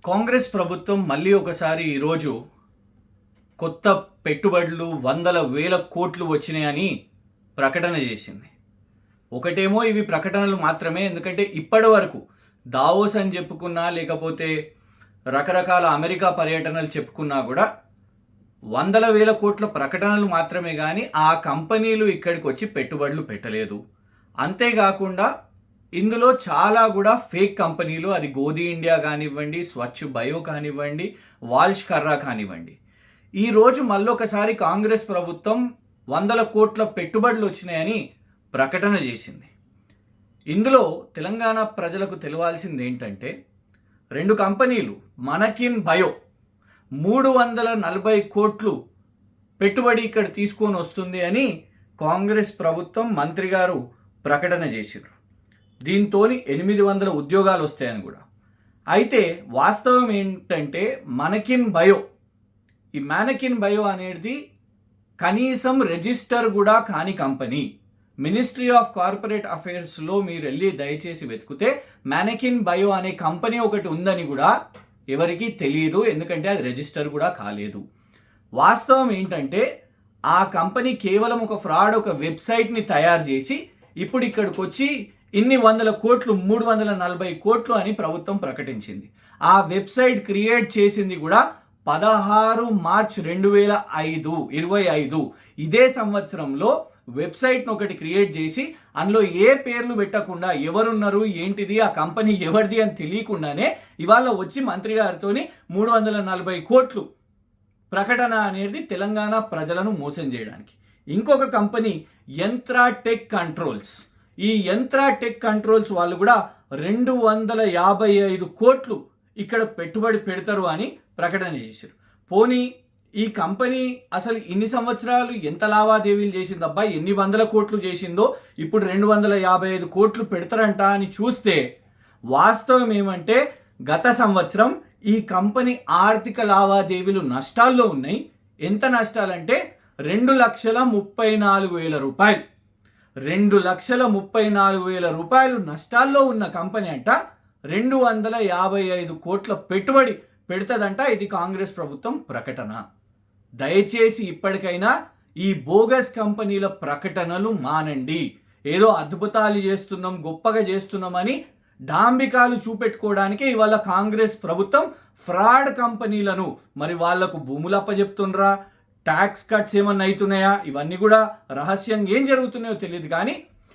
కాంగ్రెస్ ప్రభుత్వం మళ్ళీ ఒకసారి ఈరోజు కొత్త పెట్టుబడులు వందల వేల కోట్లు వచ్చినాయని ప్రకటన చేసింది. ఒకటేమో ఇవి ప్రకటనలు మాత్రమే, ఎందుకంటే ఇప్పటి వరకు దావోస్ అని చెప్పుకున్నా లేకపోతే రకరకాల అమెరికా పర్యటనలు చెప్పుకున్నా కూడా వందల వేల కోట్ల ప్రకటనలు మాత్రమే, కానీ ఆ కంపెనీలు ఇక్కడికి వచ్చి పెట్టుబడులు పెట్టలేదు. అంతేకాకుండా ఇందులో చాలా కూడా ఫేక్ కంపెనీలు, అది గోధి ఇండియా కానివ్వండి, స్వచ్ఛ బయో కానివ్వండి, వాల్ష్ కర్రా కానివ్వండి. ఈరోజు మళ్ళొకసారి కాంగ్రెస్ ప్రభుత్వం వందల కోట్ల పెట్టుబడులు వచ్చినాయని ప్రకటన చేసింది. ఇందులో తెలంగాణ ప్రజలకు తెలియాల్సింది ఏంటంటే, రెండు కంపెనీలు మనకిన్ బయో 340 కోట్లు పెట్టుబడి ఇక్కడ తీసుకొని వస్తుంది అని కాంగ్రెస్ ప్రభుత్వం మంత్రి గారు ప్రకటన చేశారు. దీంతో 800 ఉద్యోగాలు వస్తాయని కూడా. అయితే వాస్తవం ఏంటంటే ఈ మానకిన్ బయో అనేది కనీసం రిజిస్టర్ కూడా కాని కంపెనీ. మినిస్ట్రీ ఆఫ్ కార్పొరేట్ అఫైర్స్లో మీరు వెళ్ళి దయచేసి వెతికితే మానకిన్ బయో అనే కంపెనీ ఒకటి ఉందని కూడా ఎవరికీ తెలియదు, ఎందుకంటే అది రిజిస్టర్ కూడా కాలేదు. వాస్తవం ఏంటంటే ఆ కంపెనీ కేవలం ఒక ఫ్రాడ్, ఒక వెబ్సైట్ని తయారు చేసి ఇప్పుడు ఇక్కడికి వచ్చి ఇన్ని వందల కోట్లు 340 కోట్లు అని ప్రభుత్వం ప్రకటించింది. ఆ వెబ్సైట్ క్రియేట్ చేసింది కూడా 16 మార్చ్ 2025. ఇదే సంవత్సరంలో వెబ్సైట్ను ఒకటి క్రియేట్ చేసి అందులో ఏ పేర్లు పెట్టకుండా ఎవరున్నారు ఏంటిది ఆ కంపెనీ ఎవరిది అని తెలియకుండానే ఇవాళ వచ్చి మంత్రి గారితో 340 కోట్లు ప్రకటన అనేది తెలంగాణ ప్రజలను మోసం చేయడానికి. ఇంకొక కంపెనీ యంత్రా టెక్ కంట్రోల్స్. ఈ యంత్రా టెక్ కంట్రోల్స్ వాళ్ళు కూడా 255 కోట్లు ఇక్కడ పెట్టుబడి పెడతారు అని ప్రకటన చేశారు. పోనీ ఈ కంపెనీ అసలు ఇన్ని సంవత్సరాలు ఎంత లావాదేవీలు చేసిందబ్బా, ఎన్ని వందల కోట్లు చేసిందో, ఇప్పుడు 255 కోట్లు పెడతారంట అని చూస్తే వాస్తవం ఏమంటే గత సంవత్సరం ఈ కంపెనీ ఆర్థిక లావాదేవీలు నష్టాల్లో ఉన్నాయి. ఎంత నష్టాలంటే 2,34,000 రూపాయలు. 2,34,000 రూపాయలు నష్టాల్లో ఉన్న కంపెనీ అంట 255 కోట్ల పెట్టుబడి పెడుతుందంట. ఇది కాంగ్రెస్ ప్రభుత్వం ప్రకటన. దయచేసి ఇప్పటికైనా ఈ బోగస్ కంపెనీల ప్రకటనలు మానండి. ఏదో అద్భుతాలు చేస్తున్నాం, గొప్పగా చేస్తున్నామని డాంబికాలు చూపెట్టుకోవడానికే ఇవాళ కాంగ్రెస్ ప్రభుత్వం ఫ్రాడ్ కంపెనీలను, మరి వాళ్లకు భూములు అప్పచెప్తుండ్రా, ట్యాక్స్ కట్స్ ఏమన్నా అవుతున్నాయా, ఇవన్నీ కూడా రహస్యంగా ఏం జరుగుతున్నాయో తెలియదు. కానీ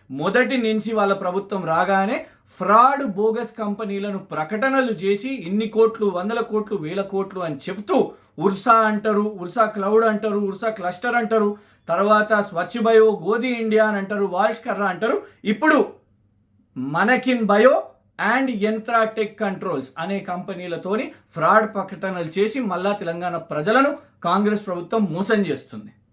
మొదటి నుంచి వాళ్ళ ప్రభుత్వం రాగానే ఫ్రాడ్ బోగస్ కంపెనీలను ప్రకటనలు చేసి ఇన్ని కోట్లు, వందల కోట్లు, వేల కోట్లు అని చెప్తూ ఉర్సా అంటారు, ఉర్సా క్లౌడ్ అంటారు, ఉర్సా క్లస్టర్ అంటారు, తర్వాత స్వచ్ఛ బయో, గోధి ఇండియా అని అంటారు, వాల్ష్ కర్రా అంటారు. ఇప్పుడు మనకిన్ బయో అండ్ యంత్రా టెక్ కంట్రోల్స్ అనే కంపెనీలతోని ఫ్రాడ్ ప్రకటనలు చేసి మళ్ళా తెలంగాణ ప్రజలను కాంగ్రెస్ ప్రభుత్వం మోసం చేస్తుంది.